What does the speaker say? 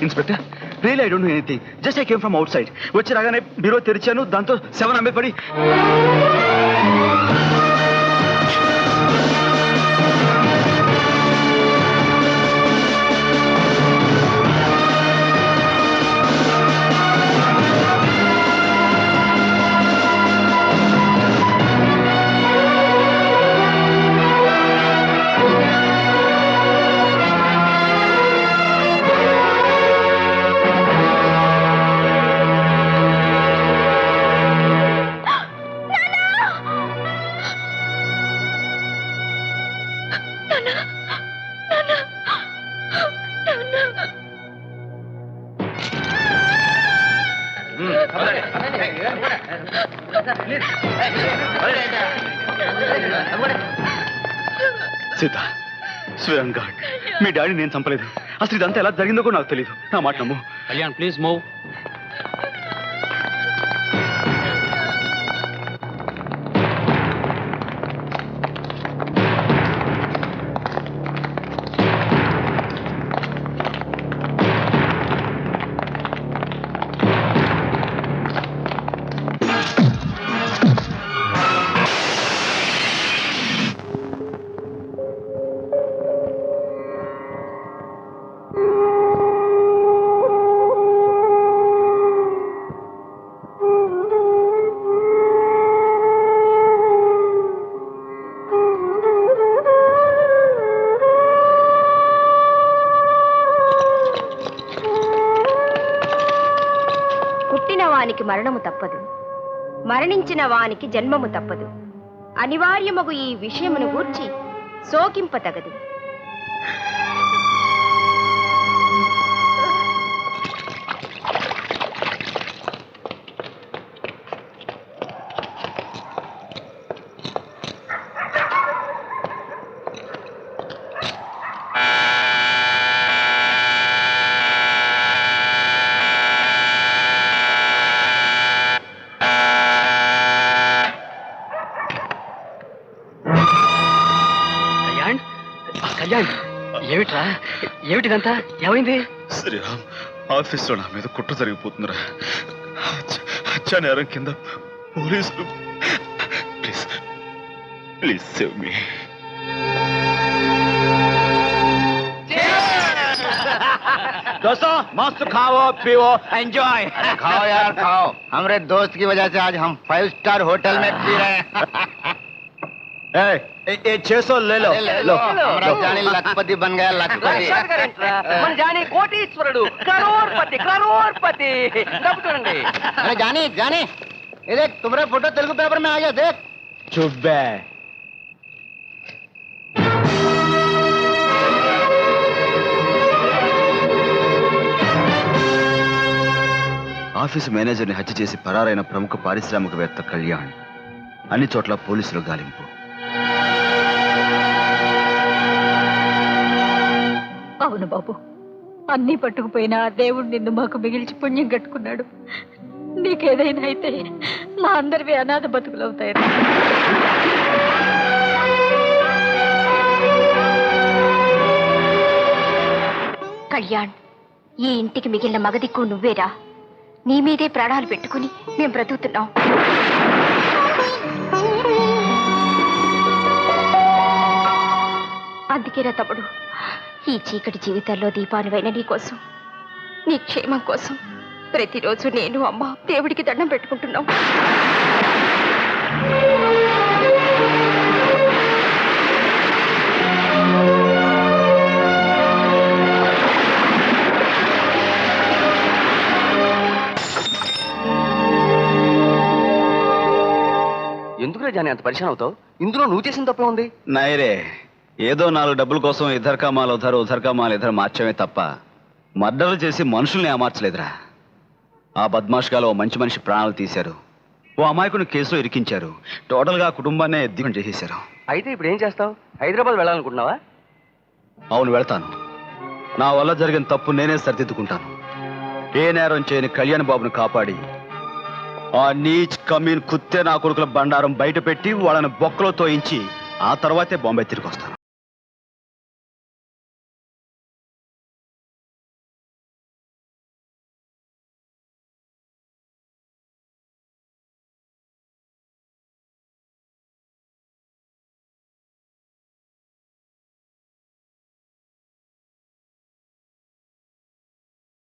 inspector real I don't know anything just I came from out side వచ్చి రాగానే బీరో తెరిచాను దాంతో 7 అమ్మే పడి సీత స్వయం గాడ్ మీ డాడీ నేను చంపలేదు అసలు ఇదంతా ఎలా జరిగిందో కూడా నాకు తెలియదు నా మాట నమ్ము కళ్యాణ్ ప్లీజ్ మూవ్ వానికి మరణము తప్పదు మరణించిన వానికి జన్మము తప్పదు అనివార్యమగు ఈ విషయమును గూర్చి శోకింపతగదు కళ్యాణ్ ఏమిట్రా ఏమిటిదంతా ఏమైంది శ్రీరామ్ ఆఫీస్లో నా మీద కుట్ర జరిగిపోతుందిరా హత్యా నేరం కింద పోలీసులు ప్లీజ్ ప్లీజ్ సేవ్ మీ दोस्तों मस्त खाओ पियो एंजॉय खाओ यार खाओ हमारे दोस्त की वजह से आज हम 5 स्टार होटल में पी रहे हैं ये 600 ले लो लो हमारा जानी लखपति बन गया लखपति मन जाने कोटीश्वरुడు करोड़पति कब करेंगे अरे जानी जानी ये देख तुम्हारा फोटो तेलुगु पेपर में आ गया देख चुप बे ఆఫీసు మేనేజర్ని హత్య చేసి పరారైన ప్రముఖ పారిశ్రామికవేత్త కళ్యాణ్ అన్ని చోట్ల పోలీసులు గాలింపు అవును బాబు అన్నీ పట్టుకుపోయినా దేవుడు నిన్ను మాకు మిగిల్చి పుణ్యం కట్టుకున్నాడు నీకేదైనా అయితే మా అందరివి అనాథ బతుకులవుతాయి కళ్యాణ్ ఈ ఇంటికి మిగిలిన మగదిక్కు నువ్వేరా నీ మీదే ప్రాణాలు పెట్టుకుని మేము బ్రతుకుతున్నాం అందుకేరా తమ్ముడు ఈ చీకటి జీవితాల్లో దీపానివైన నీ కోసం నీ క్షేమం కోసం ప్రతిరోజు నేను అమ్మ దేవుడికి దండం పెట్టుకుంటున్నాం ఎందుకురా జాని అంత పరిశాన్ అవుతావు ఇందులో నువ్వు చేసిన తప్పే ఉంది నైరే ఏదో 4 డబ్బుల కోసం ఇద్దరు కామాలు ఉధర్ కామాలు ఇద్దరు మార్చమే తప్ప మర్డర్లు చేసి మనుషుల్ని ఏమార్చలేదురా ఆ బద్మాష్గాలో ఓ మంచి మనిషి ప్రాణాలు తీశారు ఓ అమాయకుని కేసులో ఇరికించారు టోటల్గా కుటుంబాన్నే ఎద్దిమని చేసేశారు అయితే ఇప్పుడు ఏం చేస్తావు హైదరాబాద్ వెళ్ళాలనుకుంటున్నావా అవును వెళ్తాను నా వల్ల జరిగిన తప్పు నేనే సరిదిద్దుకుంటాను ఏ నేరం చేయని కళ్యాణ్ బాబును కాపాడి ఆ నీచ్ కమీన్ కుత్తే నా కొడుకుల బండారం బయట పెట్టి వాళ్ళని బొక్కలో తోయించి ఆ తర్వాతే బాంబే తిరిగి వస్తాను